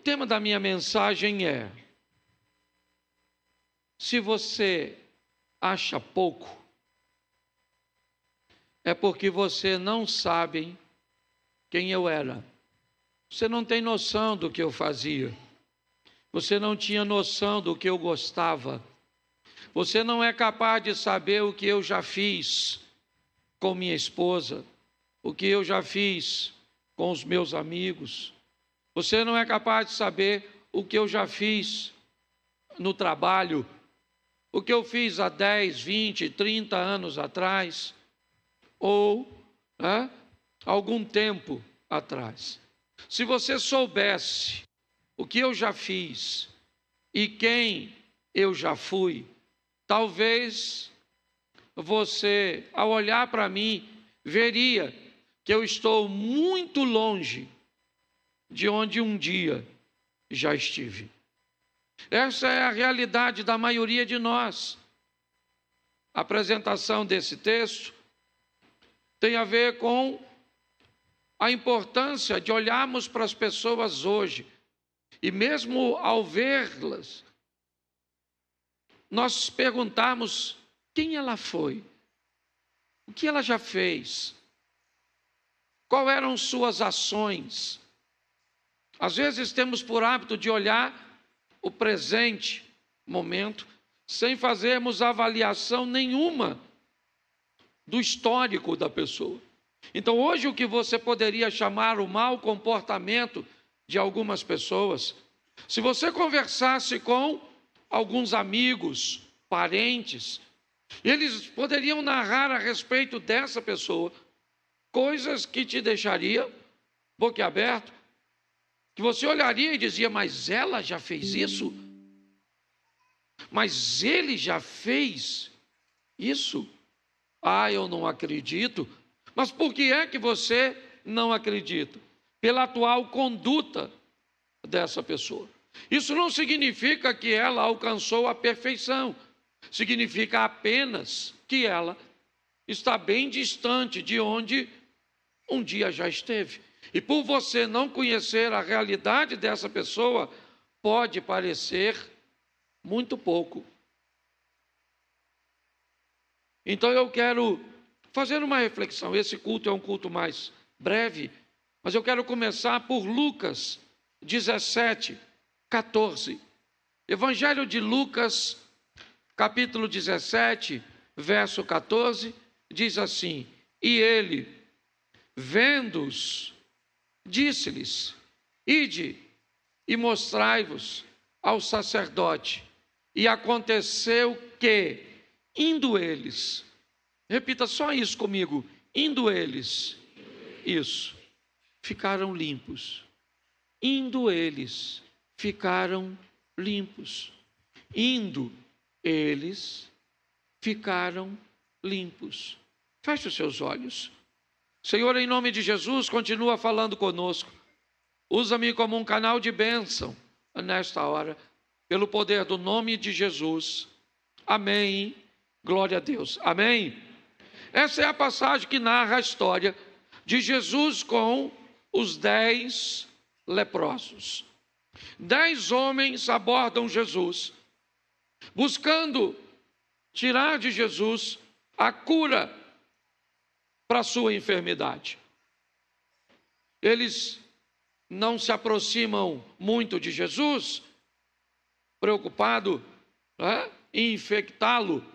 tema da minha mensagem é: se você acha pouco, é porque você não sabe quem eu era. Você não tem noção do que eu fazia. Você não tinha noção do que eu gostava. Você não é capaz de saber o que eu já fiz com minha esposa, o que eu já fiz com os meus amigos. Você não é capaz de saber o que eu já fiz no trabalho, o que eu fiz há 10, 20, 30 anos atrás, ou algum tempo atrás. Se você soubesse o que eu já fiz e quem eu já fui, talvez você, ao olhar para mim, veria que eu estou muito longe de onde um dia já estive. Essa é a realidade da maioria de nós. A apresentação desse texto tem a ver com a importância de olharmos para as pessoas hoje e mesmo ao vê-las, nós perguntarmos quem ela foi, o que ela já fez, quais eram suas ações. Às vezes temos por hábito de olhar o presente momento sem fazermos avaliação nenhuma do histórico da pessoa. Então hoje o que você poderia chamar o mau comportamento de algumas pessoas, se você conversasse com alguns amigos, parentes, eles poderiam narrar a respeito dessa pessoa coisas que te deixaria boquiaberto, que você olharia e dizia: mas ela já fez isso? Mas ele já fez isso? Ah, eu não acredito. Mas por que é que você não acredita? Pela atual conduta dessa pessoa. Isso não significa que ela alcançou a perfeição. Significa apenas que ela está bem distante de onde um dia já esteve. E por você não conhecer a realidade dessa pessoa, pode parecer muito pouco. Então eu quero fazer uma reflexão. Esse culto é um culto mais breve, mas eu quero começar por Lucas 17, 14. Evangelho de Lucas, capítulo 17, verso 14, diz assim: e ele, vendo-os, disse-lhes: ide e mostrai-vos ao sacerdote. E aconteceu que, indo eles, repita só isso comigo, indo eles, isso, ficaram limpos. Indo eles, ficaram limpos. Indo eles, ficaram limpos. Feche os seus olhos. Senhor, em nome de Jesus, continua falando conosco. Usa-me como um canal de bênção nesta hora, pelo poder do nome de Jesus. Amém. Glória a Deus. Amém. Essa é a passagem que narra a história de Jesus com os 10 leprosos. 10 homens abordam Jesus, buscando tirar de Jesus a cura para a sua enfermidade. Eles não se aproximam muito de Jesus, preocupado em infectá-lo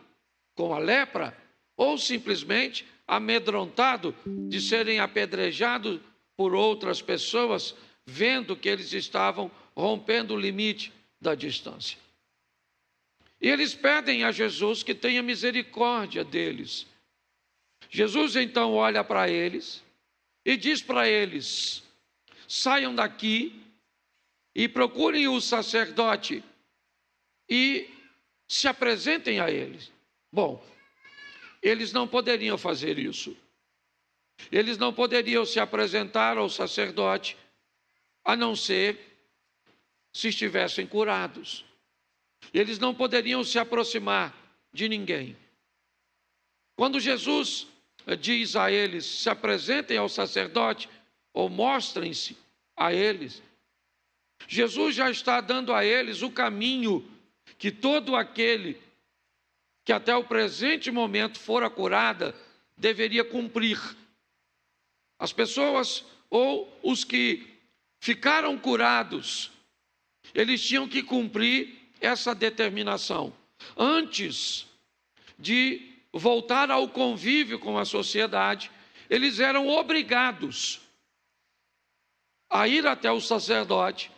com a lepra, ou simplesmente amedrontado de serem apedrejados por outras pessoas, vendo que eles estavam rompendo o limite da distância. E eles pedem a Jesus que tenha misericórdia deles. Jesus então olha para eles e diz para eles: saiam daqui e procurem o sacerdote e se apresentem a eles. Bom, eles não poderiam fazer isso. Eles não poderiam se apresentar ao sacerdote, a não ser se estivessem curados. Eles não poderiam se aproximar de ninguém. Quando Jesus diz a eles: se apresentem ao sacerdote ou mostrem-se a eles, Jesus já está dando a eles o caminho que todo aquele que até o presente momento fora curada deveria cumprir. As pessoas ou os que ficaram curados, eles tinham que cumprir essa determinação antes de voltar ao convívio com a sociedade. Eles eram obrigados a ir até o sacerdote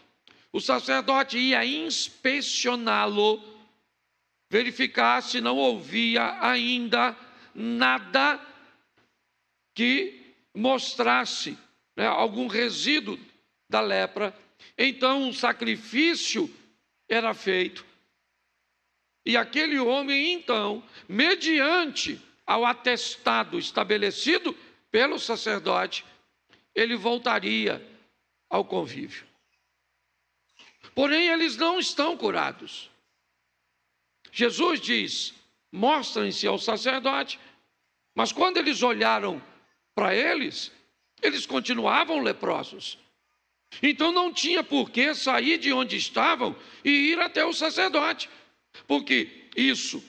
ia inspecioná-lo, verificar se não havia ainda nada que mostrasse, algum resíduo da lepra. Então um sacrifício era feito, e aquele homem então, mediante ao atestado estabelecido pelo sacerdote, ele voltaria ao convívio. Porém, eles não estão curados. Jesus diz: mostrem-se ao sacerdote, mas quando eles olharam para eles, eles continuavam leprosos. Então não tinha por que sair de onde estavam e ir até o sacerdote, porque isso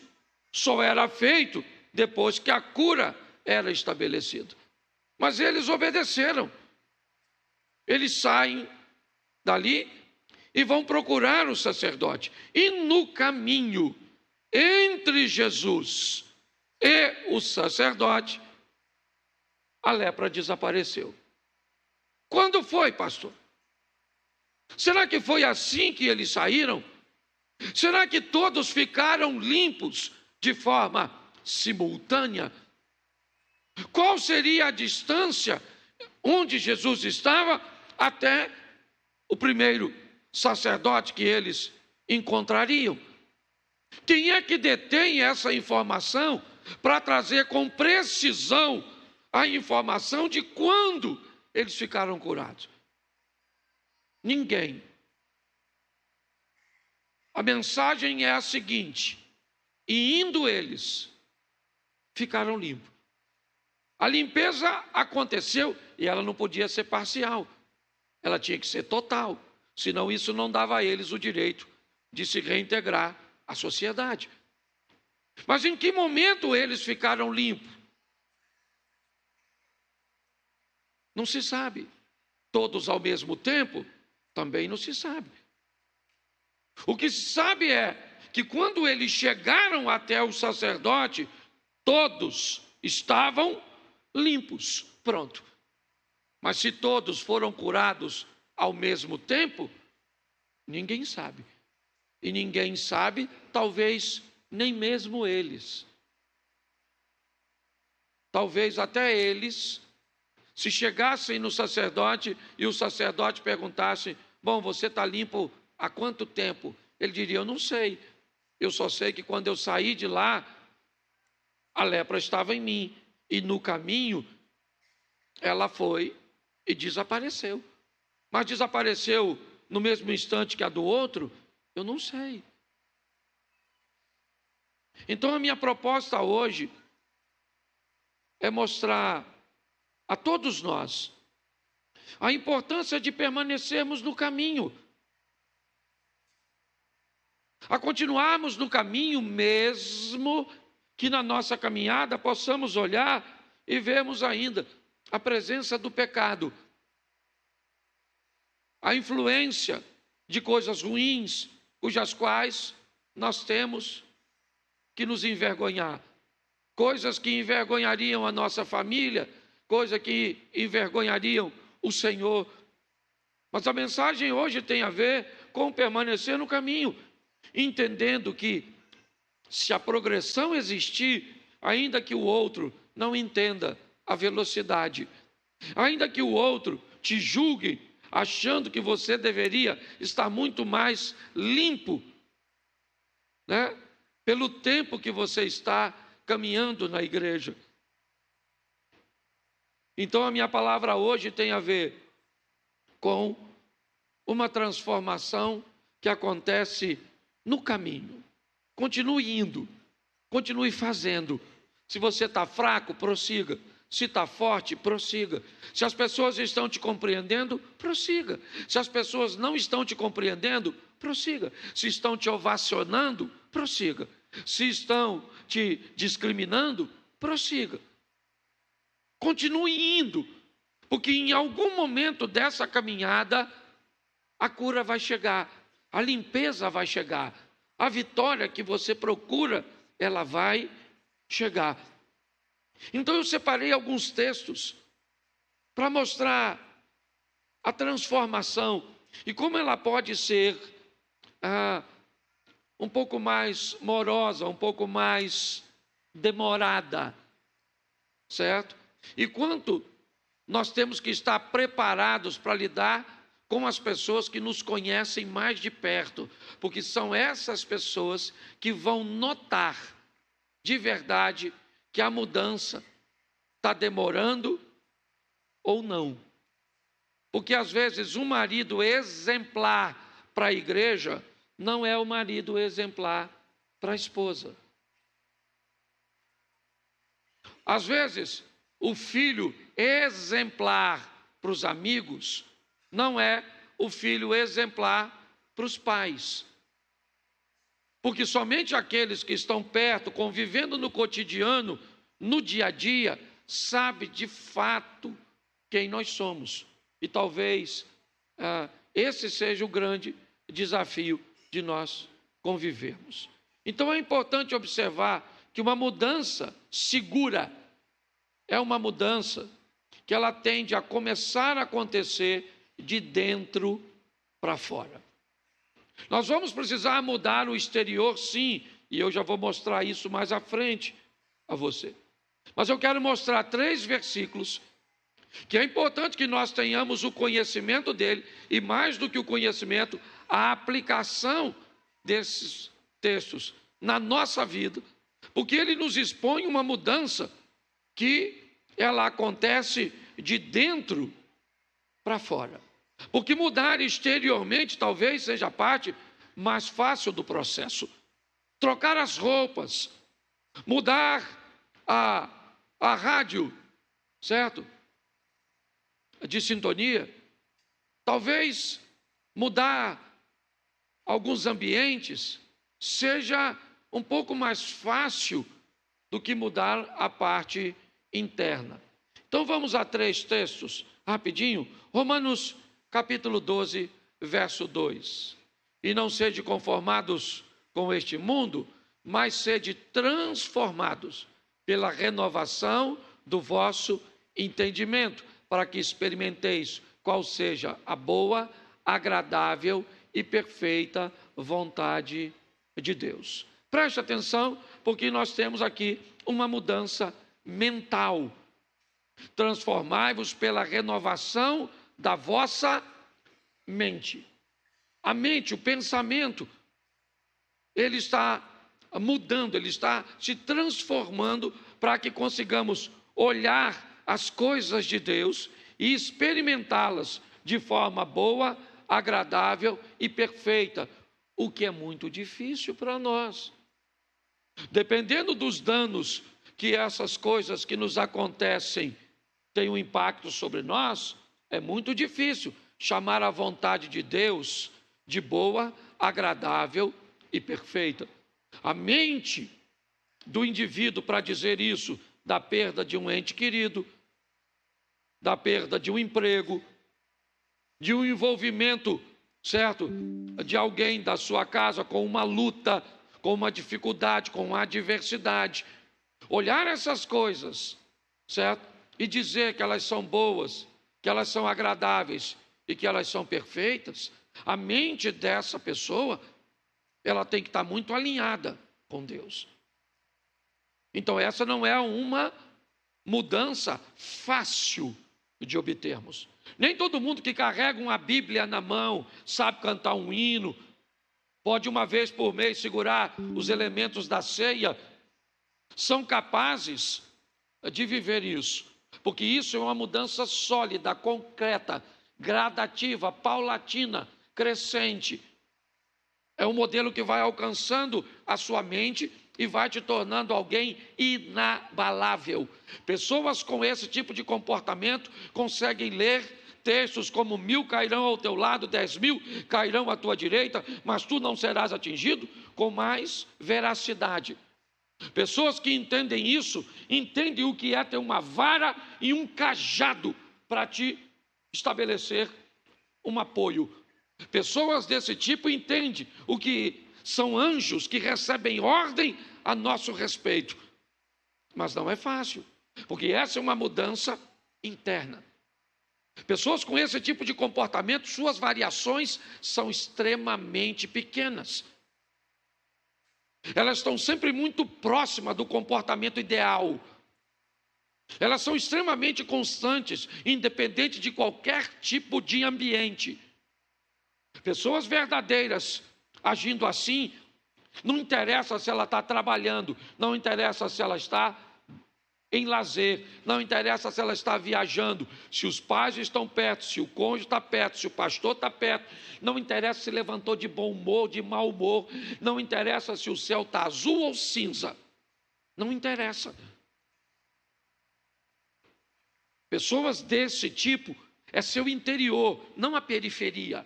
só era feito depois que a cura era estabelecida. Mas eles obedeceram. Eles saem dali e vão procurar o sacerdote. E no caminho entre Jesus e o sacerdote, a lepra desapareceu. Quando foi, pastor? Será que foi assim que eles saíram? Será que todos ficaram limpos de forma simultânea? Qual seria a distância onde Jesus estava até o primeiro sacerdote que eles encontrariam? Quem é que detém essa informação para trazer com precisão a informação de quando eles ficaram curados? Ninguém. A mensagem é a seguinte: e indo eles, ficaram limpos. A limpeza aconteceu e ela não podia ser parcial, ela tinha que ser total, senão isso não dava a eles o direito de se reintegrar à sociedade. Mas em que momento eles ficaram limpos? Não se sabe. Todos ao mesmo tempo? Também não se sabe. O que se sabe é que quando eles chegaram até o sacerdote, todos estavam limpos. Pronto. Mas se todos foram curados ao mesmo tempo, ninguém sabe. E ninguém sabe, talvez nem mesmo eles. Talvez até eles, se chegassem no sacerdote e o sacerdote perguntasse: bom, você está limpo há quanto tempo? Ele diria: eu não sei, eu só sei que quando eu saí de lá, a lepra estava em mim, e no caminho ela foi e desapareceu. Mas desapareceu no mesmo instante que a do outro? Eu não sei. Então a minha proposta hoje é mostrar a todos nós a importância de permanecermos no caminho, a continuarmos no caminho, mesmo que na nossa caminhada possamos olhar e vermos ainda a presença do pecado, a influência de coisas ruins, cujas quais nós temos que nos envergonhar, coisas que envergonhariam a nossa família, coisas que envergonhariam o Senhor. Mas a mensagem hoje tem a ver com permanecer no caminho, entendendo que se a progressão existir, ainda que o outro não entenda a velocidade, ainda que o outro te julgue achando que você deveria estar muito mais limpo, pelo tempo que você está caminhando na igreja. Então a minha palavra hoje tem a ver com uma transformação que acontece no caminho. Continue indo, continue fazendo. Se você está fraco, prossiga. Se está forte, prossiga. Se as pessoas estão te compreendendo, prossiga. Se as pessoas não estão te compreendendo, prossiga. Se estão te ovacionando, prossiga. Se estão te discriminando, prossiga. Continue indo, porque em algum momento dessa caminhada, a cura vai chegar, a limpeza vai chegar, a vitória que você procura, ela vai chegar. Então eu separei alguns textos para mostrar a transformação e como ela pode ser um pouco mais morosa, um pouco mais demorada, certo? E quanto nós temos que estar preparados para lidar com as pessoas que nos conhecem mais de perto, porque são essas pessoas que vão notar de verdade que a mudança está demorando ou não. Porque às vezes um marido exemplar para a igreja não é o marido exemplar para a esposa. Às vezes o filho exemplar para os amigos não é o filho exemplar para os pais. Porque somente aqueles que estão perto, convivendo no cotidiano, no dia a dia, sabem de fato quem nós somos. E talvez esse seja o grande desafio de nós convivermos. Então é importante observar que uma mudança segura é uma mudança que ela tende a começar a acontecer de dentro para fora. Nós vamos precisar mudar o exterior, sim, e eu já vou mostrar isso mais à frente a você. Mas eu quero mostrar 3 versículos que é importante que nós tenhamos o conhecimento dele e, mais do que o conhecimento, a aplicação desses textos na nossa vida, porque ele nos expõe uma mudança que ela acontece de dentro para fora. Porque mudar exteriormente talvez seja a parte mais fácil do processo. Trocar as roupas, mudar a rádio, certo? De sintonia. Talvez mudar alguns ambientes seja um pouco mais fácil do que mudar a parte interna. Então vamos a 3 textos, rapidinho. Romanos capítulo 12, verso 2. E não sede conformados com este mundo, mas sede transformados pela renovação do vosso entendimento, para que experimenteis qual seja a boa, agradável e perfeita vontade de Deus. Preste atenção, porque nós temos aqui uma mudança mental. Transformai-vos pela renovação da vossa mente. A mente, o pensamento, ele está mudando, ele está se transformando para que consigamos olhar as coisas de Deus e experimentá-las de forma boa, agradável e perfeita, o que é muito difícil para nós. Dependendo dos danos que essas coisas que nos acontecem têm um impacto sobre nós, é muito difícil chamar a vontade de Deus de boa, agradável e perfeita. A mente do indivíduo, para dizer isso, da perda de um ente querido, da perda de um emprego, de um envolvimento, certo, de alguém da sua casa com uma luta, com uma dificuldade, com uma adversidade. Olhar essas coisas, certo, e dizer que elas são boas, que elas são agradáveis e que elas são perfeitas, a mente dessa pessoa, ela tem que estar muito alinhada com Deus. Então essa não é uma mudança fácil de obtermos. Nem todo mundo que carrega uma Bíblia na mão, sabe cantar um hino, pode uma vez por mês segurar os elementos da ceia, são capazes de viver isso. Porque isso é uma mudança sólida, concreta, gradativa, paulatina, crescente. É um modelo que vai alcançando a sua mente e vai te tornando alguém inabalável. Pessoas com esse tipo de comportamento conseguem ler textos como 1000 cairão ao teu lado, 10.000 cairão à tua direita, mas tu não serás atingido, com mais veracidade. Pessoas que entendem isso, entendem o que é ter uma vara e um cajado para te estabelecer um apoio. Pessoas desse tipo entendem o que são anjos que recebem ordem a nosso respeito. Mas não é fácil, porque essa é uma mudança interna. Pessoas com esse tipo de comportamento, suas variações são extremamente pequenas. Elas estão sempre muito próximas do comportamento ideal. Elas são extremamente constantes, independente de qualquer tipo de ambiente. Pessoas verdadeiras agindo assim, não interessa se ela está trabalhando, não interessa se ela está em lazer, não interessa se ela está viajando, se os pais estão perto, se o cônjuge está perto, se o pastor está perto, não interessa se levantou de bom humor, de mau humor, não interessa se o céu está azul ou cinza, não interessa. Pessoas desse tipo é seu interior, não a periferia.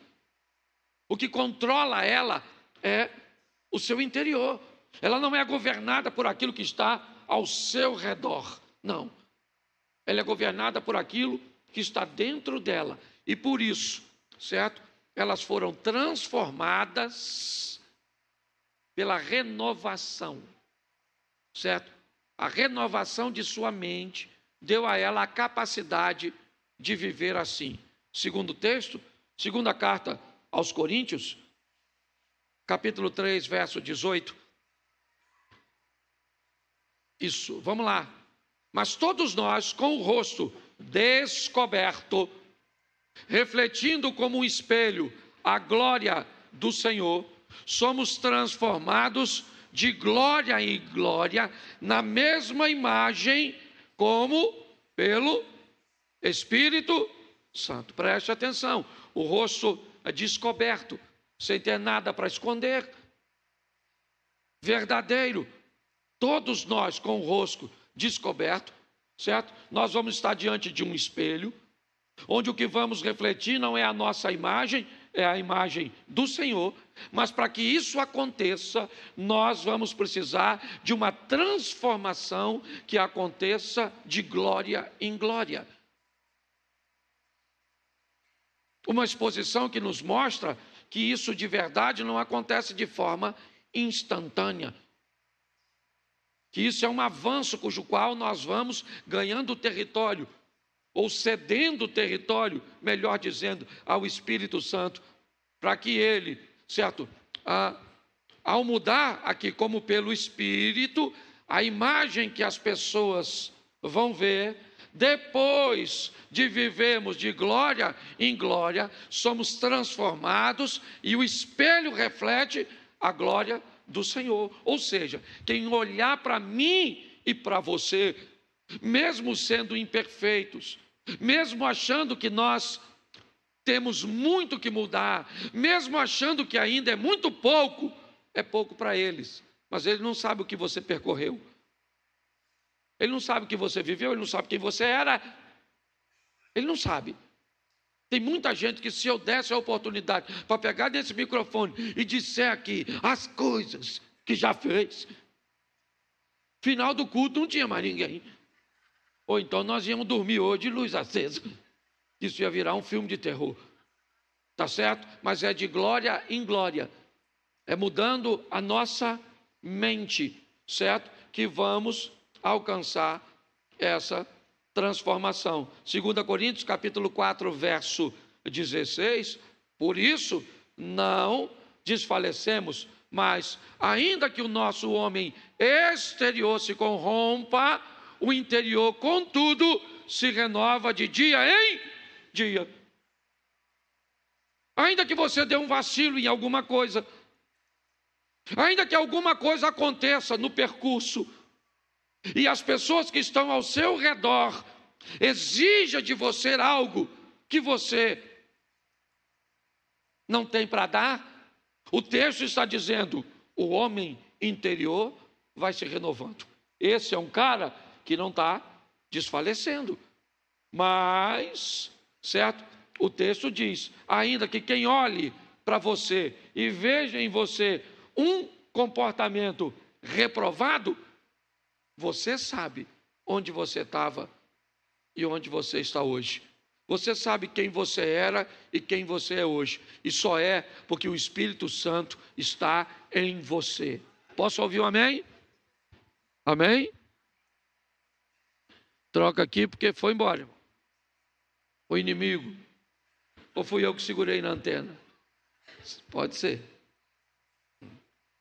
O que controla ela é o seu interior. Ela não é governada por aquilo que está ao seu redor, não. Ela é governada por aquilo que está dentro dela. E por isso, certo? Elas foram transformadas pela renovação, certo? A renovação de sua mente deu a ela a capacidade de viver assim. Segundo o texto, segunda carta aos Coríntios, capítulo 3, verso 18. Isso, vamos lá. Mas todos nós, com o rosto descoberto, refletindo como um espelho a glória do Senhor, somos transformados de glória em glória, na mesma imagem, como pelo Espírito Santo. Preste atenção, o rosto é descoberto, sem ter nada para esconder, verdadeiro. Todos nós com o rosto descoberto, certo? Nós vamos estar diante de um espelho, onde o que vamos refletir não é a nossa imagem, é a imagem do Senhor, mas para que isso aconteça, nós vamos precisar de uma transformação que aconteça de glória em glória. Uma exposição que nos mostra que isso de verdade não acontece de forma instantânea. Que isso é um avanço cujo qual nós vamos ganhando território, ou cedendo território, melhor dizendo, ao Espírito Santo, para que ele, certo, ao mudar aqui como pelo Espírito, a imagem que as pessoas vão ver, depois de vivermos de glória em glória, somos transformados e o espelho reflete a glória do Senhor. Ou seja, quem olhar para mim e para você, mesmo sendo imperfeitos, mesmo achando que nós temos muito que mudar, mesmo achando que ainda é muito pouco, é pouco para eles, mas ele não sabe o que você percorreu, ele não sabe o que você viveu, ele não sabe quem você era, ele não sabe. Tem muita gente que, se eu desse a oportunidade para pegar nesse microfone e disser aqui as coisas que já fez, final do culto não tinha mais ninguém. Ou então nós íamos dormir hoje de luz acesa. Isso ia virar um filme de terror. Tá certo? Mas é de glória em glória. É mudando a nossa mente, certo? Que vamos alcançar essa transformação. 2 Coríntios, capítulo 4, verso 16. Por isso, não desfalecemos, mas ainda que o nosso homem exterior se corrompa, o interior, contudo, se renova de dia em dia. Ainda que você dê um vacilo em alguma coisa, ainda que alguma coisa aconteça no percurso, e as pessoas que estão ao seu redor exijam de você algo que você não tem para dar, o texto está dizendo, o homem interior vai se renovando. Esse é um cara que não está desfalecendo. Mas, certo? O texto diz, ainda que quem olhe para você e veja em você um comportamento reprovado, você sabe onde você estava e onde você está hoje. Você sabe quem você era e quem você é hoje. E só é porque o Espírito Santo está em você. Posso ouvir um amém? Amém? Troca aqui porque foi embora, irmão. O inimigo. Ou fui eu que segurei na antena? Pode ser.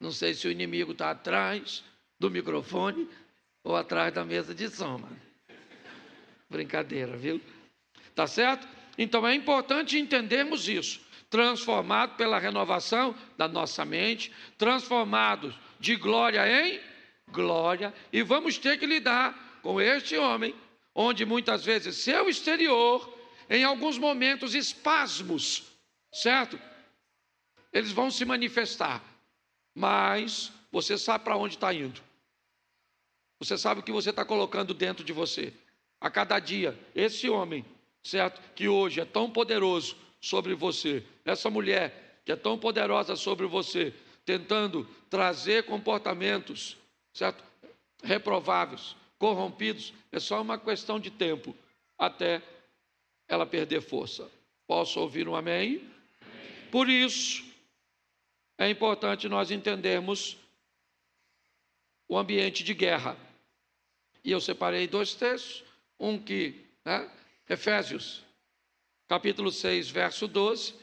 Não sei se o inimigo está atrás do microfone ou atrás da mesa de som. Mano. Brincadeira, viu? Tá certo? Então é importante entendermos isso. Transformado pela renovação da nossa mente, transformados de glória em glória, e vamos ter que lidar com este homem, onde muitas vezes seu exterior, em alguns momentos espasmos, certo? Eles vão se manifestar, mas você sabe para onde está indo. Você sabe o que você está colocando dentro de você. A cada dia, esse homem, certo? Que hoje é tão poderoso sobre você, essa mulher que é tão poderosa sobre você, tentando trazer comportamentos, certo? Reprováveis, corrompidos, é só uma questão de tempo até ela perder força. Posso ouvir um amém? Por isso, é importante nós entendermos o ambiente de guerra. E eu separei 2 textos, um que, Efésios, capítulo 6, verso 12,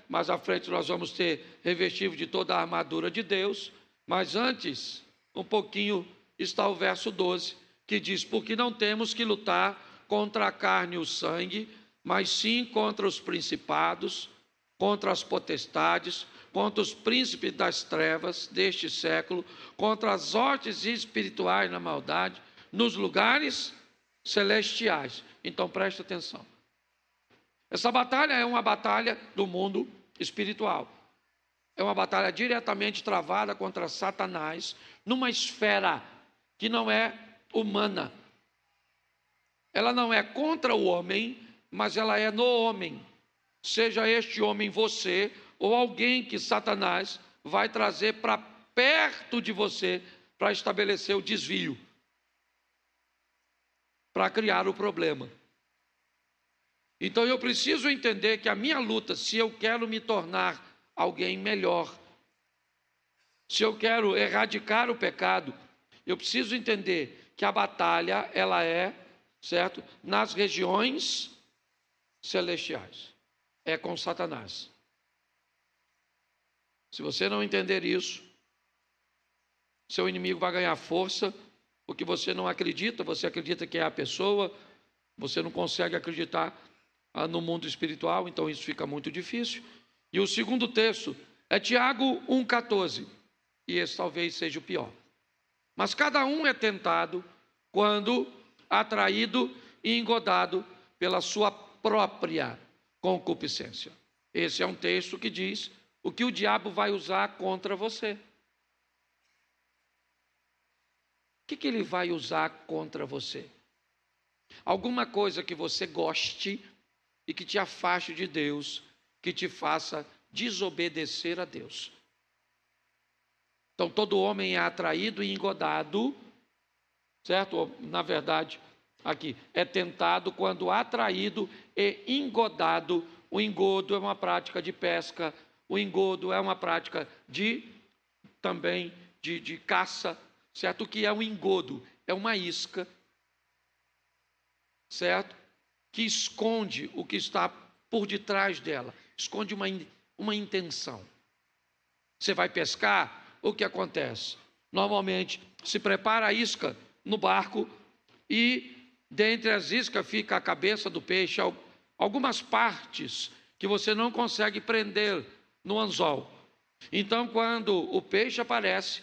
mais à frente nós vamos ter revestido de toda a armadura de Deus, mas antes, um pouquinho, está o verso 12, que diz, porque não temos que lutar contra a carne e o sangue, mas sim contra os principados, contra as potestades, contra os príncipes das trevas deste século, contra as hostes espirituais na maldade, nos lugares celestiais. Então preste atenção. Essa batalha é uma batalha do mundo espiritual. É uma batalha diretamente travada contra Satanás, numa esfera que não é humana. Ela não é contra o homem, mas ela é no homem. Seja este homem você, ou alguém que Satanás vai trazer para perto de você, para estabelecer o desvio, para criar o problema. Então eu preciso entender que a minha luta, se eu quero me tornar alguém melhor, se eu quero erradicar o pecado, eu preciso entender que a batalha, ela é, certo, nas regiões celestiais, é com Satanás. Se você não entender isso, seu inimigo vai ganhar força, porque você não acredita, você acredita que é a pessoa, você não consegue acreditar no mundo espiritual, então isso fica muito difícil. E o segundo texto é Tiago 1,14, e esse talvez seja o pior. Mas cada um é tentado quando atraído e engodado pela sua própria concupiscência. Esse é um texto que diz o que o diabo vai usar contra você. O que ele vai usar contra você? Alguma coisa que você goste e que te afaste de Deus, que te faça desobedecer a Deus. Então, todo homem é atraído e engodado, certo? Na verdade, aqui, é tentado quando atraído e engodado. O engodo é uma prática de pesca, o engodo é uma prática também de caça, certo? O que é um engodo? É uma isca, certo? Que esconde o que está por detrás dela, esconde uma intenção. Você vai pescar, o que acontece? Normalmente se prepara a isca no barco e dentre as iscas fica a cabeça do peixe, algumas partes que você não consegue prender no anzol. Então, quando o peixe aparece,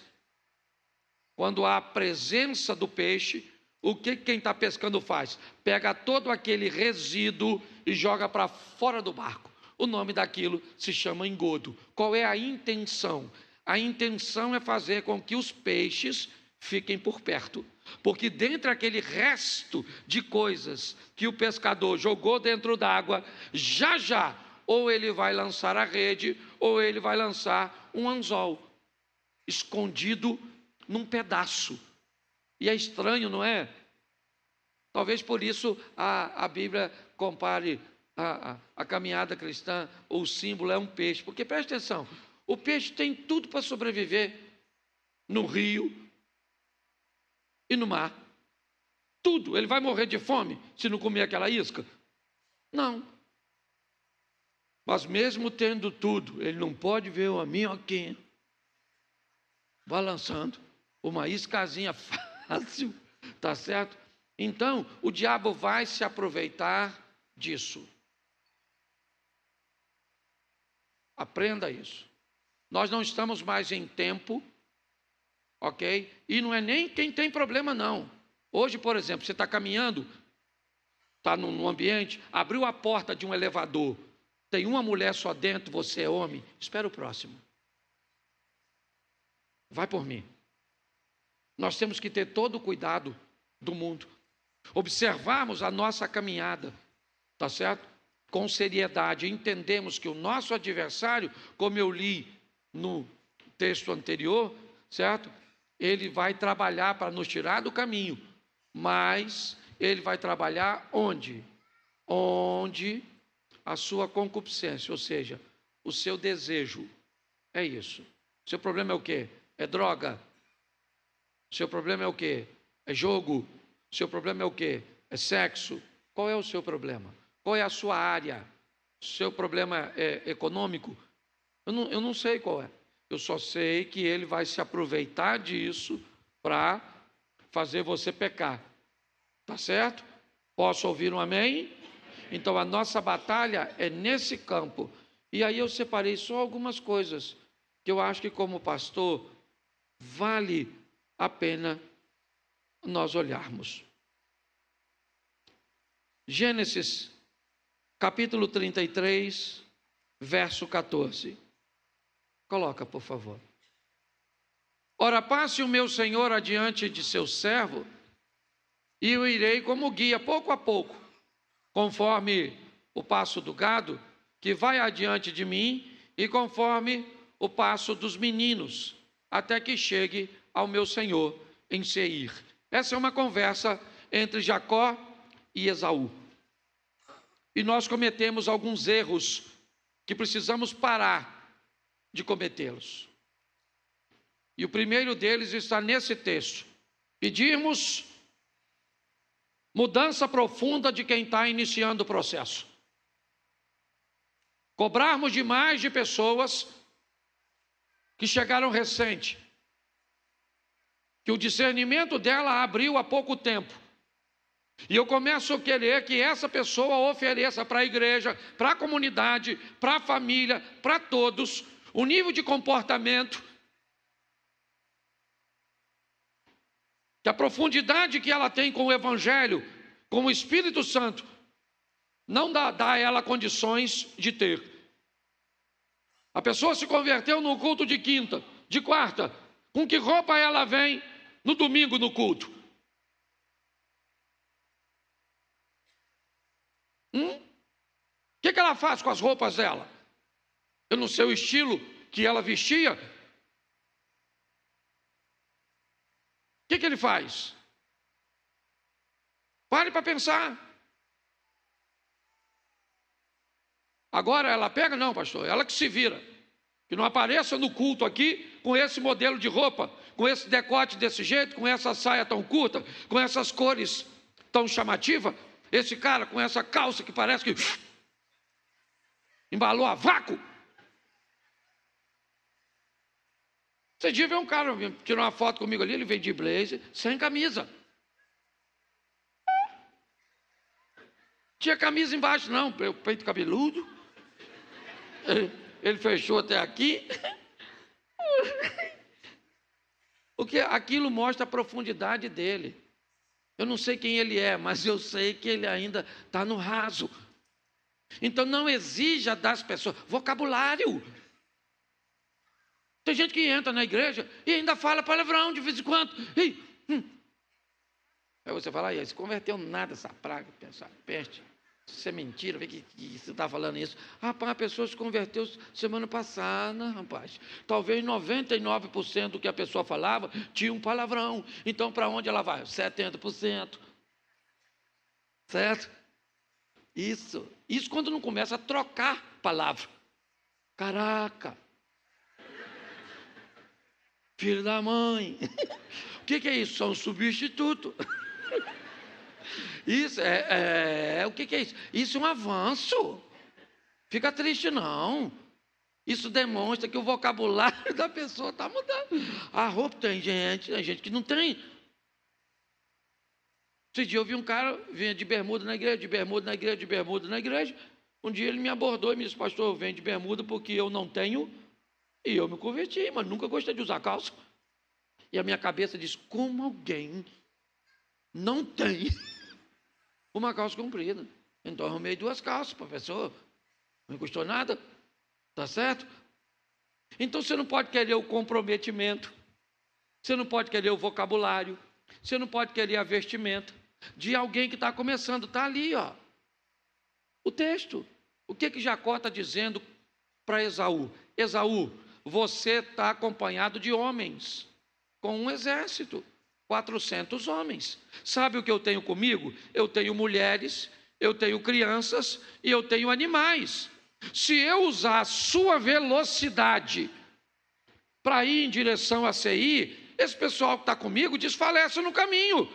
quando há a presença do peixe, o que quem está pescando faz? Pega todo aquele resíduo e joga para fora do barco. O nome daquilo se chama engodo. Qual é a intenção? a intenção é fazer com que os peixes fiquem por perto. Porque dentro daquele resto de coisas que o pescador jogou dentro d'água, já, ou ele vai lançar a rede, ou ele vai lançar um anzol, escondido num pedaço. E é estranho, não é? Talvez por isso a Bíblia compare a caminhada cristã, ou o símbolo é um peixe. Porque preste atenção, o peixe tem tudo para sobreviver no rio e no mar. Tudo. Ele vai morrer de fome se não comer aquela isca? Não. Mas mesmo tendo tudo, ele não pode ver uma minhoquinha balançando, uma iscazinha fácil, tá certo? Então, o diabo vai se aproveitar disso. Aprenda isso. Nós não estamos mais em tempo, ok? E não é nem quem tem problema, não. Hoje, por exemplo, você está caminhando, está num ambiente, abriu a porta de um elevador, tem uma mulher só dentro, você é homem, espera o próximo. Vai por mim. Nós temos que ter todo o cuidado do mundo. Observarmos a nossa caminhada, tá certo? Com seriedade. Entendemos que o nosso adversário, como eu li no texto anterior, certo? Ele vai trabalhar para nos tirar do caminho, mas ele vai trabalhar onde? Onde a sua concupiscência, ou seja, o seu desejo. É isso. Seu problema é o quê? É droga. Seu problema é o quê? É jogo. Seu problema é o quê? É sexo. Qual é o seu problema? Qual é a sua área? Seu problema é econômico? Eu não sei qual é. Eu só sei que ele vai se aproveitar disso para fazer você pecar. Tá certo? Posso ouvir um amém? Então a nossa batalha é nesse campo. E aí eu separei só algumas coisas que eu acho que como pastor vale a pena nós olharmos. Gênesis, capítulo 33, verso 14. Coloca, por favor. Ora, passe o meu senhor adiante de seu servo, e eu irei como guia, pouco a pouco, conforme o passo do gado, que vai adiante de mim, e conforme o passo dos meninos, até que chegue ao meu senhor em Seir. Essa é uma conversa entre Jacó e Esaú. E nós cometemos alguns erros que precisamos parar de cometê-los. E o primeiro deles está nesse texto. Pedirmos mudança profunda de quem está iniciando o processo. Cobrarmos demais de pessoas que chegaram recente, que o discernimento dela abriu há pouco tempo. E eu começo a querer que essa pessoa ofereça para a igreja, para a comunidade, para a família, para todos, o nível de comportamento, que a profundidade que ela tem com o Evangelho, com o Espírito Santo, não dá a ela condições de ter. A pessoa se converteu no culto de quinta, de quarta. Com que roupa ela vem no domingo no culto? O que ela faz com as roupas dela? Eu não sei o estilo que ela vestia. O que ele faz? Pare para pensar. Agora ela pega? Não, pastor, ela que se vira. Que não apareça no culto aqui com esse modelo de roupa, com esse decote desse jeito, com essa saia tão curta, com essas cores tão chamativas. Esse cara com essa calça que parece que embalou a vácuo. Esse dia veio um cara tirar uma foto comigo ali, ele veio de blazer, sem camisa. Tinha camisa embaixo, não, peito cabeludo. Ele fechou até aqui. Porque aquilo mostra a profundidade dele. Eu não sei quem ele é, mas eu sei que ele ainda está no raso. Então não exija das pessoas vocabulário. Tem gente que entra na igreja e ainda fala palavrão de vez em quando. Aí você fala, aí, se converteu nada essa praga, essa peste. Isso é mentira, vê que você está falando isso. Rapaz, a pessoa se converteu semana passada, rapaz. Talvez 99% do que a pessoa falava tinha um palavrão. Então, para onde ela vai? 70%. Certo? Isso quando não começa a trocar palavra. Caraca! Filho da mãe! O que é isso? São substituto. Isso o que é isso? Isso é um avanço. Fica triste não. Isso demonstra que o vocabulário da pessoa está mudando. A roupa tem gente que não tem. Esse dia eu vi um cara vinha de bermuda na igreja, de bermuda na igreja, de bermuda na igreja. Um dia ele me abordou e me disse, pastor, eu venho de bermuda porque eu não tenho e eu me converti, mas nunca gostei de usar calça. E a minha cabeça diz, como alguém não tem uma calça comprida? Então eu arrumei 2 calças, professor, não custou nada, tá certo? Então você não pode querer o comprometimento, você não pode querer o vocabulário, você não pode querer a vestimenta de alguém que está começando, está ali, ó. O texto, o que Jacó está dizendo para Esaú? Esaú, você está acompanhado de homens, com um exército, 400 homens. Sabe o que eu tenho comigo? Eu tenho mulheres, eu tenho crianças e eu tenho animais. Se eu usar a sua velocidade para ir em direção a Seir, esse pessoal que está comigo desfalece no caminho.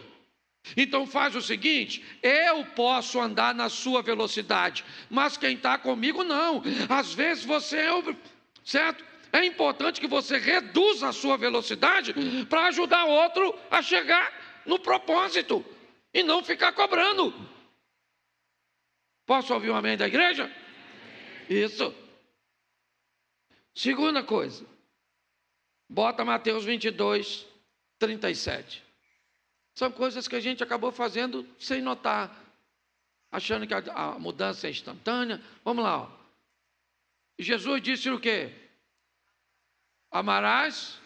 Então faz o seguinte, eu posso andar na sua velocidade, mas quem está comigo não. Às vezes você certo? É importante que você reduza a sua velocidade para ajudar outro a chegar no propósito e não ficar cobrando. Posso ouvir um amém da igreja? Isso. Segunda coisa, bota Mateus 22, 37. São coisas que a gente acabou fazendo sem notar, achando que a mudança é instantânea. Vamos lá. Ó. Jesus disse o quê? Amarás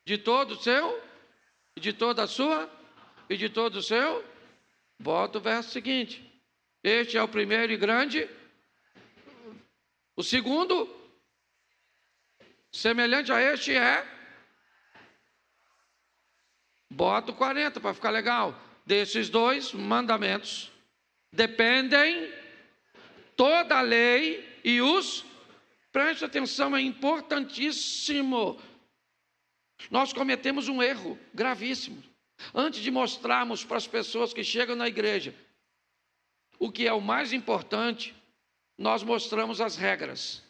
de todo o seu, e de toda a sua, e de todo o seu. Bota o verso seguinte. Este é o primeiro e grande. O segundo, semelhante a este é. Bota o 40 para ficar legal. Desses 2 mandamentos dependem toda a lei e os... Preste atenção, é importantíssimo. Nós cometemos um erro gravíssimo. Antes de mostrarmos para as pessoas que chegam na igreja o que é o mais importante, nós mostramos as regras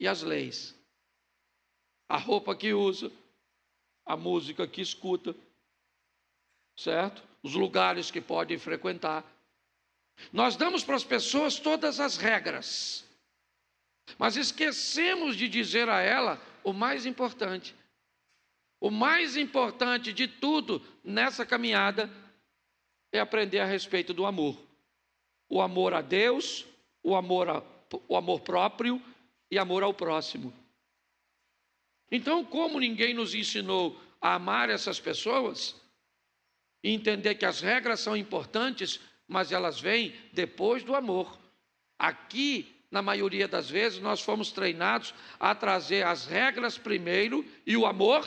e as leis. A roupa que usa, a música que escuta, certo? Os lugares que podem frequentar. Nós damos para as pessoas todas as regras, mas esquecemos de dizer a ela o mais importante. O mais importante de tudo nessa caminhada é aprender a respeito do amor. O amor a Deus, o amor próprio e amor ao próximo. Então, como ninguém nos ensinou a amar essas pessoas, e entender que as regras são importantes, mas elas vêm depois do amor. Aqui, na maioria das vezes, nós fomos treinados a trazer as regras primeiro e o amor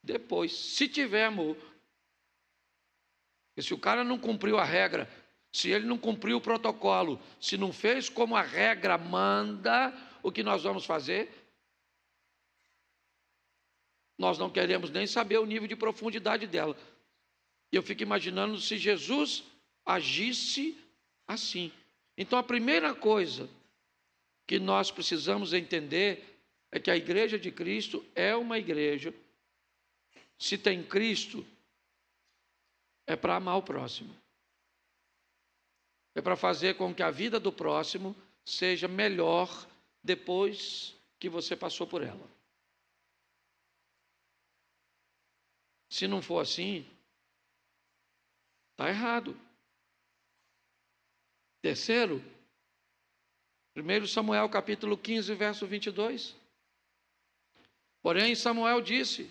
depois, se tiver amor. E se o cara não cumpriu a regra, se ele não cumpriu o protocolo, se não fez como a regra manda, o que nós vamos fazer? Nós não queremos nem saber o nível de profundidade dela. E eu fico imaginando se Jesus agisse assim. Então a primeira coisa que nós precisamos entender é que a igreja de Cristo é uma igreja, se tem Cristo, é para amar o próximo. É para fazer com que a vida do próximo seja melhor depois que você passou por ela. Se não for assim, está errado. Terceiro, 1 Samuel capítulo 15, verso 22. Porém, Samuel disse: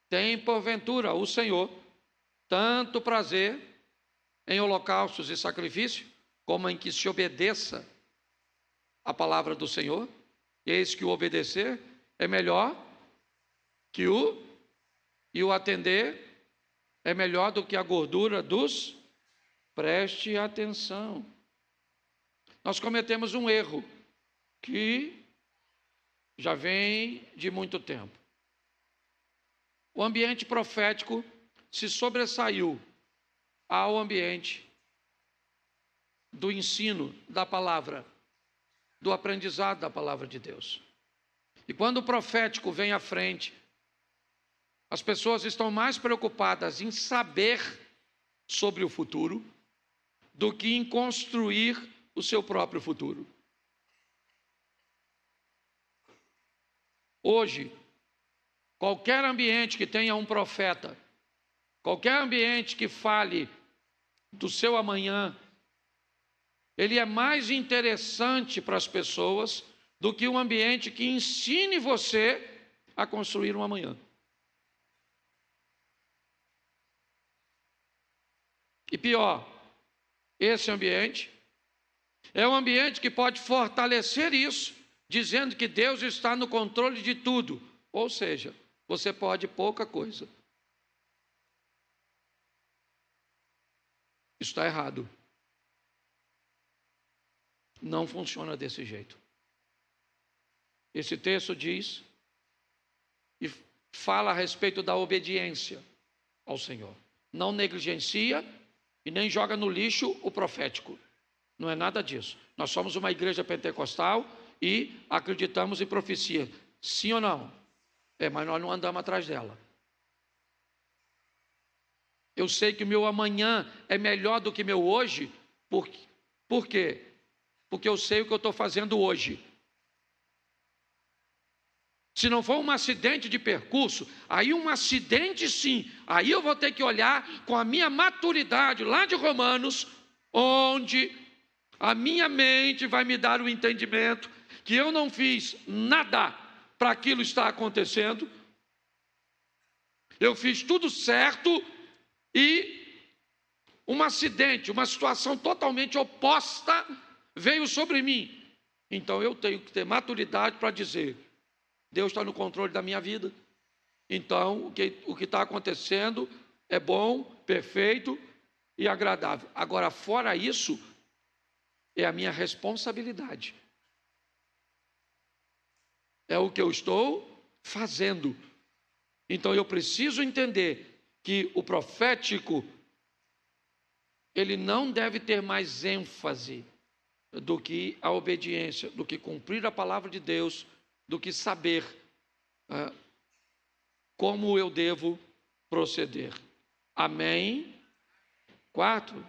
tem porventura o Senhor tanto prazer em holocaustos e sacrifício, como em que se obedeça a palavra do Senhor? Eis que o obedecer é melhor que o atender é melhor do que a gordura dos... Preste atenção. Nós cometemos um erro que já vem de muito tempo. O ambiente profético se sobressaiu ao ambiente do ensino da palavra, do aprendizado da palavra de Deus. E quando o profético vem à frente, as pessoas estão mais preocupadas em saber sobre o futuro do que em construir o seu próprio futuro. Hoje, qualquer ambiente que tenha um profeta, qualquer ambiente que fale do seu amanhã, ele é mais interessante para as pessoas do que um ambiente que ensine você a construir um amanhã. E pior, esse ambiente é um ambiente que pode fortalecer isso, dizendo que Deus está no controle de tudo. Ou seja, você pode pouca coisa. Isso está errado. Não funciona desse jeito. Esse texto diz e fala a respeito da obediência ao Senhor. Não negligencia e nem joga no lixo o profético. Não é nada disso. Nós somos uma igreja pentecostal e acreditamos em profecia. Sim ou não? Mas nós não andamos atrás dela. Eu sei que o meu amanhã é melhor do que meu hoje. Por quê? Porque eu sei o que eu estou fazendo hoje. Se não for um acidente de percurso, aí um acidente sim, aí eu vou ter que olhar com a minha maturidade lá de Romanos, onde a minha mente vai me dar o entendimento que eu não fiz nada para aquilo estar acontecendo, eu fiz tudo certo e um acidente, uma situação totalmente oposta veio sobre mim. Então eu tenho que ter maturidade para dizer: Deus está no controle da minha vida. Então, o que está acontecendo é bom, perfeito e agradável. Agora, fora isso, é a minha responsabilidade. É o que eu estou fazendo. Então, eu preciso entender que o profético, ele não deve ter mais ênfase do que a obediência, do que cumprir a palavra de Deus, do que saber como eu devo proceder. Amém? 4.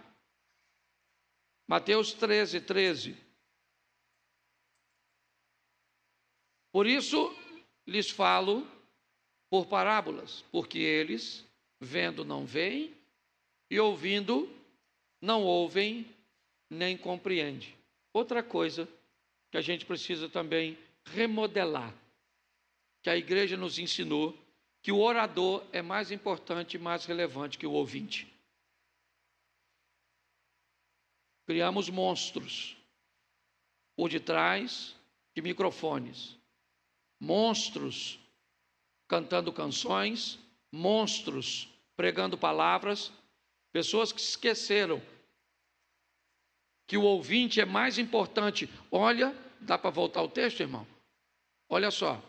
Mateus 13. Por isso lhes falo por parábolas, porque eles, vendo, não veem, e ouvindo, não ouvem, nem compreendem. Outra coisa que a gente precisa também remodelar, que a igreja nos ensinou, que o orador é mais importante e mais relevante que o ouvinte. Criamos monstros por detrás de microfones, monstros cantando canções, monstros pregando palavras, pessoas que esqueceram que o ouvinte é mais importante. Olha, dá para voltar ao texto, irmão? Olha só,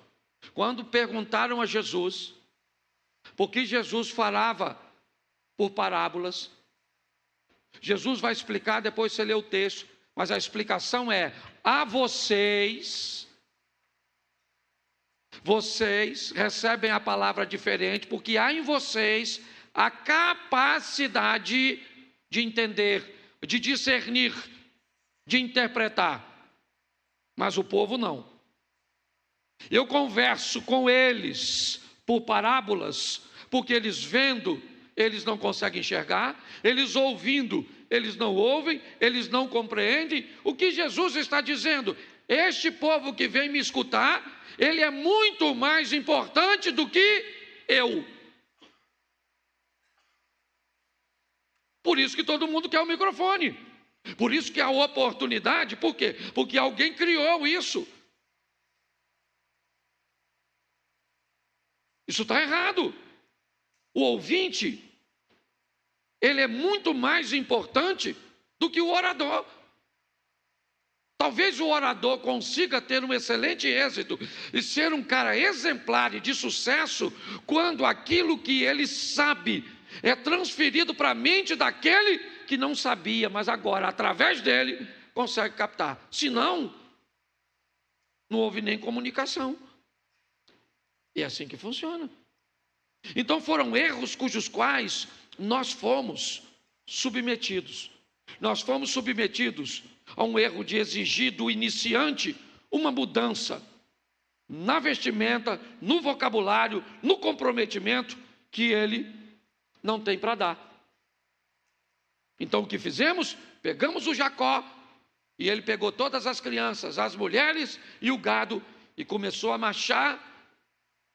quando perguntaram a Jesus por que Jesus falava por parábolas, Jesus vai explicar, depois você lê o texto, mas a explicação é: a vocês recebem a palavra diferente, porque há em vocês a capacidade de entender, de discernir, de interpretar, mas o povo não. Eu converso com eles por parábolas, porque eles vendo, eles não conseguem enxergar, eles ouvindo, eles não ouvem, eles não compreendem. O que Jesus está dizendo? Este povo que vem me escutar ele é muito mais importante do que eu. Por isso que todo mundo quer o microfone. Por isso que há oportunidade. Por quê? Porque alguém criou isso. Isso está errado. O ouvinte, ele é muito mais importante do que o orador. Talvez o orador consiga ter um excelente êxito e ser um cara exemplar e de sucesso quando aquilo que ele sabe é transferido para a mente daquele que não sabia, mas agora, através dele, consegue captar. Senão, não houve nem comunicação. E é assim que funciona. Então foram erros cujos quais nós fomos submetidos. Nós fomos submetidos a um erro de exigir do iniciante uma mudança na vestimenta, no vocabulário, no comprometimento que ele não tem para dar. Então o que fizemos? Pegamos o Jacó e ele pegou todas as crianças, as mulheres e o gado e começou a marchar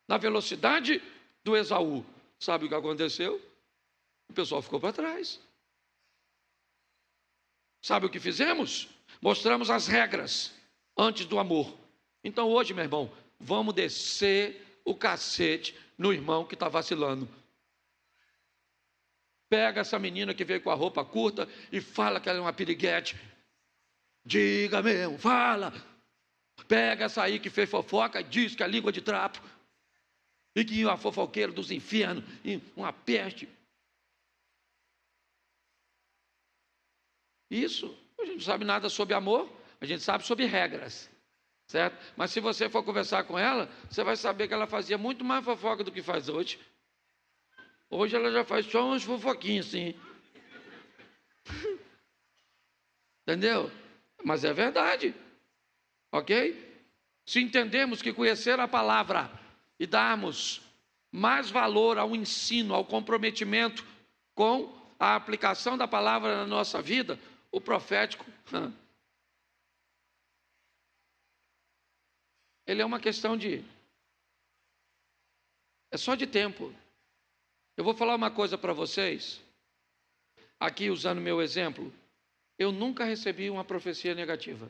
na velocidade do Esaú. Sabe o que aconteceu? O pessoal ficou para trás. Sabe o que fizemos? Mostramos as regras antes do amor. Então hoje, meu irmão, vamos descer o cacete no irmão que está vacilando. Pega essa menina que veio com a roupa curta e fala que ela é uma piriguete. Diga mesmo, fala. Pega essa aí que fez fofoca e diz que é língua de trapo. E que é uma fofoqueira dos infernos, e uma peste. Isso, a gente não sabe nada sobre amor, a gente sabe sobre regras, certo? Mas se você for conversar com ela, você vai saber que ela fazia muito mais fofoca do que faz hoje. Hoje ela já faz só umas fofoquinhas assim. Entendeu? Mas é verdade, ok? Se entendemos que conhecer a palavra e darmos mais valor ao ensino, ao comprometimento com a aplicação da palavra na nossa vida, o profético, ele é uma questão de... é só de tempo. Eu vou falar uma coisa para vocês, aqui usando meu exemplo, eu nunca recebi uma profecia negativa.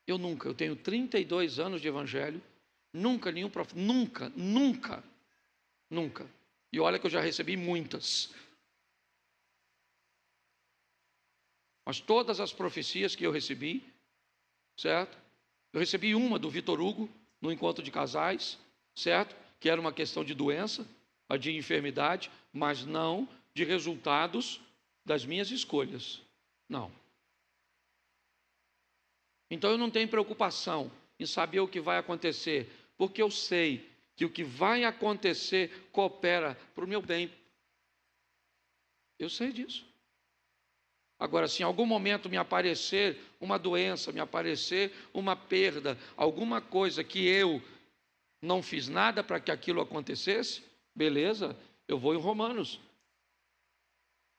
Eu tenho 32 anos de evangelho, nunca nenhum profeta, nunca. E olha que eu já recebi muitas. Mas todas as profecias que eu recebi, certo? Eu recebi uma do Vitor Hugo, no encontro de casais, certo? Que era uma questão de doença, de enfermidade, mas não de resultados das minhas escolhas. Não. Então eu não tenho preocupação em saber o que vai acontecer, porque eu sei que o que vai acontecer coopera para o meu bem. Eu sei disso. Agora, se em algum momento me aparecer uma doença, me aparecer uma perda, alguma coisa que eu não fiz nada para que aquilo acontecesse, beleza, eu vou em Romanos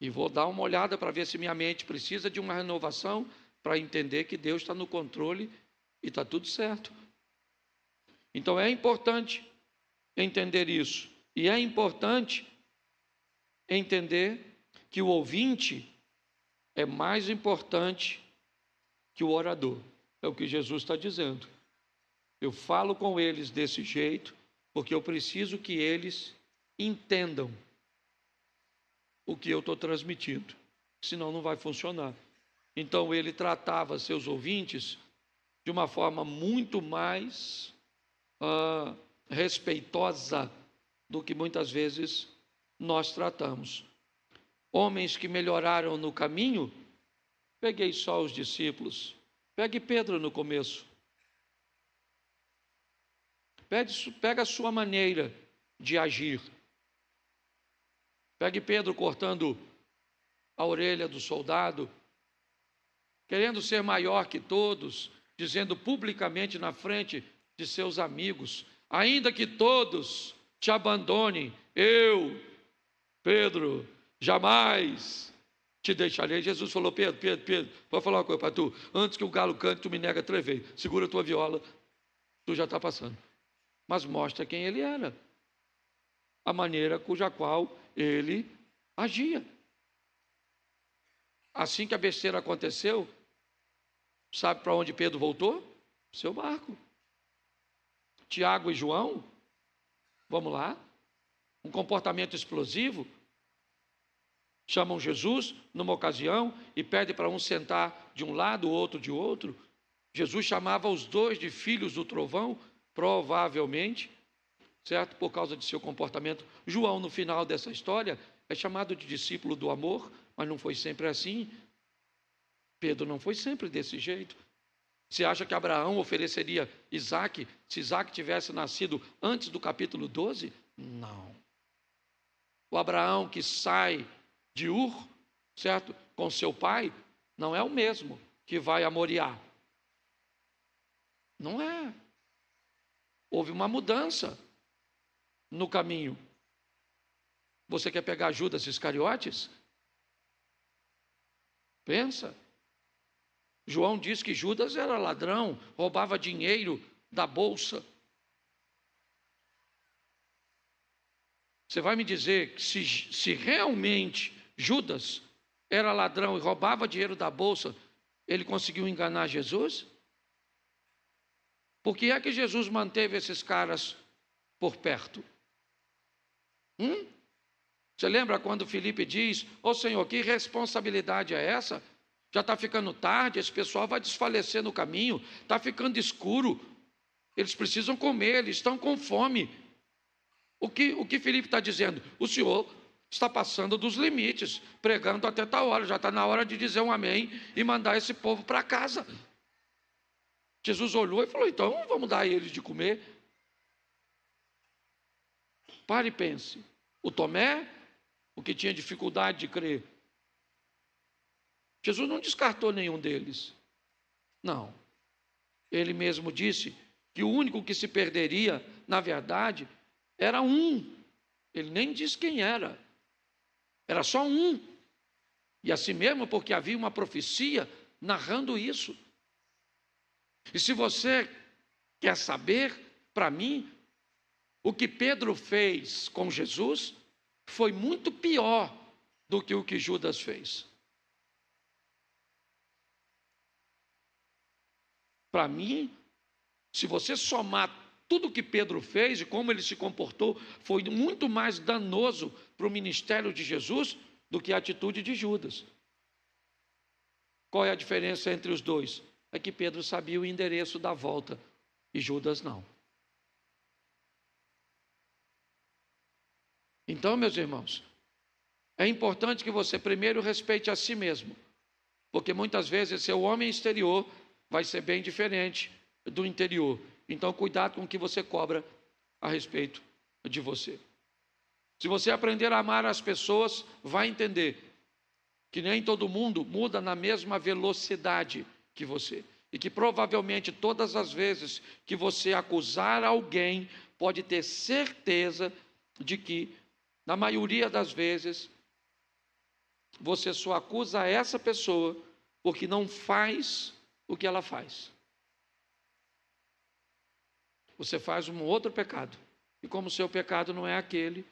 e vou dar uma olhada para ver se minha mente precisa de uma renovação, para entender que Deus está no controle e está tudo certo. Então é importante entender isso. E é importante entender que o ouvinte é mais importante que o orador. É o que Jesus está dizendo. Eu falo com eles desse jeito, porque eu preciso que eles entendam o que eu estou transmitindo. Senão não vai funcionar. Então ele tratava seus ouvintes de uma forma muito mais respeitosa do que muitas vezes nós tratamos. Homens que melhoraram no caminho, peguei só os discípulos. Pegue Pedro no começo. Pega a sua maneira de agir. Pegue Pedro cortando a orelha do soldado, querendo ser maior que todos, dizendo publicamente na frente de seus amigos, ainda que todos te abandonem, eu, Pedro, jamais te deixarei. Jesus falou: Pedro, Pedro, Pedro, vou falar uma coisa para tu. Antes que o galo cante, tu me nega 3 vezes. Segura a tua viola, tu já está passando. Mas mostra quem ele era, a maneira cuja qual ele agia. Assim que a besteira aconteceu, sabe para onde Pedro voltou? Seu barco. Tiago e João, vamos lá, um comportamento explosivo, chamam Jesus numa ocasião e pedem para um sentar de um lado, o outro de outro. Jesus chamava os dois de filhos do trovão, provavelmente, certo? Por causa de seu comportamento. João, no final dessa história, é chamado de discípulo do amor, mas não foi sempre assim. Pedro não foi sempre desse jeito. Você acha que Abraão ofereceria Isaque se Isaque tivesse nascido antes do capítulo 12? Não. O Abraão que sai de Ur, certo? Com seu pai, não é o mesmo que vai a Moriá. Não é. Houve uma mudança no caminho. Você quer pegar Judas Iscariotes? Pensa. João diz que Judas era ladrão, roubava dinheiro da bolsa. Você vai me dizer que se realmente Judas era ladrão e roubava dinheiro da bolsa, ele conseguiu enganar Jesus? Por que é que Jesus manteve esses caras por perto? Você lembra quando Filipe diz: ô Senhor, que responsabilidade é essa? Já está ficando tarde, esse pessoal vai desfalecer no caminho, está ficando escuro, eles precisam comer, eles estão com fome. O que Filipe está dizendo? O Senhor está passando dos limites, pregando até tal hora, já está na hora de dizer um amém e mandar esse povo para casa. Jesus olhou e falou: então vamos dar a eles de comer. Pare e pense. O Tomé, o que tinha dificuldade de crer, Jesus não descartou nenhum deles. Não. Ele mesmo disse que o único que se perderia, na verdade, era um. Ele nem disse quem era. Era só um. E assim mesmo porque havia uma profecia narrando isso. E se você quer saber, para mim, o que Pedro fez com Jesus foi muito pior do que o que Judas fez. Para mim, se você somar tudo que Pedro fez e como ele se comportou, foi muito mais danoso para o ministério de Jesus do que a atitude de Judas. Qual é a diferença entre os dois? É que Pedro sabia o endereço da volta e Judas não. Então, meus irmãos, é importante que você primeiro respeite a si mesmo, porque muitas vezes seu homem exterior vai ser bem diferente do interior. Então, cuidado com o que você cobra a respeito de você. Se você aprender a amar as pessoas, vai entender que nem todo mundo muda na mesma velocidade que você. E que provavelmente todas as vezes que você acusar alguém, pode ter certeza de que, na maioria das vezes, você só acusa essa pessoa porque não faz o que ela faz. Você faz um outro pecado. E como o seu pecado não é aquele,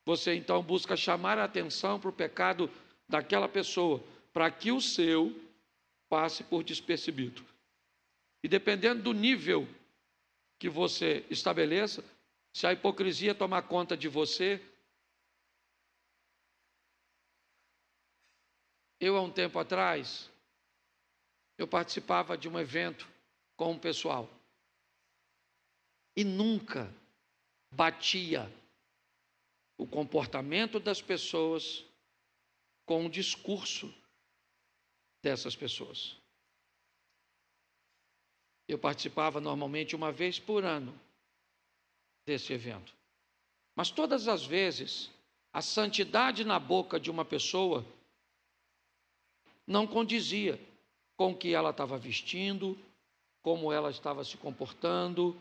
você então busca chamar a atenção para o pecado daquela pessoa, para que o seu passe por despercebido. E dependendo do nível que você estabeleça, se a hipocrisia tomar conta de você. Eu, há um tempo atrás, eu participava de um evento com o pessoal e nunca batia o comportamento das pessoas com o discurso dessas pessoas. Eu participava normalmente uma vez por ano desse evento. Mas todas as vezes, a santidade na boca de uma pessoa não condizia com o que ela estava vestindo, como ela estava se comportando,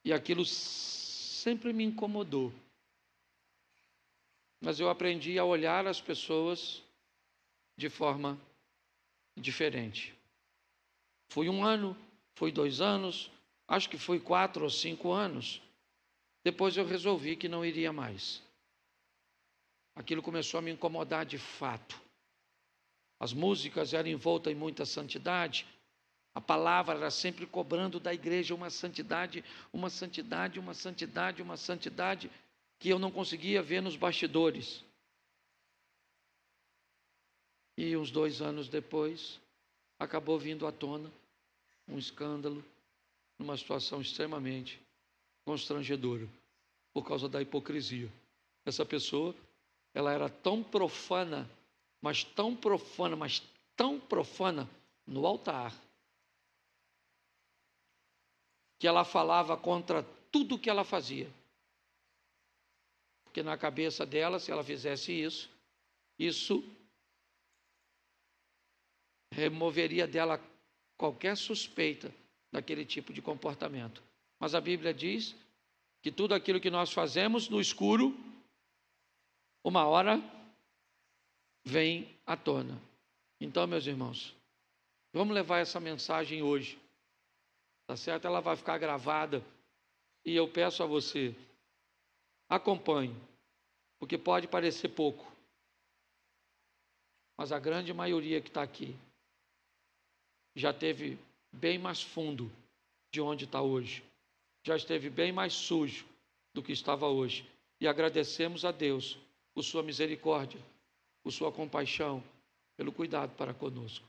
e aquilo sempre me incomodou. mas eu aprendi a olhar as pessoas de forma diferente. Foi 1 ano, foi 2 anos, acho que foi 4 ou 5 anos. Depois eu resolvi que não iria mais. Aquilo começou a me incomodar de fato. As músicas eram envoltas em muita santidade. A palavra era sempre cobrando da igreja uma santidade, uma santidade, uma santidade, uma santidade, que eu não conseguia ver nos bastidores. E uns 2 anos depois, acabou vindo à tona um escândalo, numa situação extremamente constrangedora, por causa da hipocrisia. Essa pessoa, ela era tão profana, mas tão profana, mas tão profana no altar, que ela falava contra tudo que ela fazia. Porque na cabeça dela, se ela fizesse isso removeria dela qualquer suspeita daquele tipo de comportamento. Mas a Bíblia diz que tudo aquilo que nós fazemos no escuro, uma hora vem à tona. Então, meus irmãos, vamos levar essa mensagem hoje, tá certo? Ela vai ficar gravada e eu peço a você, acompanhe, porque pode parecer pouco, mas a grande maioria que está aqui já teve bem mais fundo de onde está hoje, já esteve bem mais sujo do que estava hoje, e agradecemos a Deus por sua misericórdia, por sua compaixão, pelo cuidado para conosco.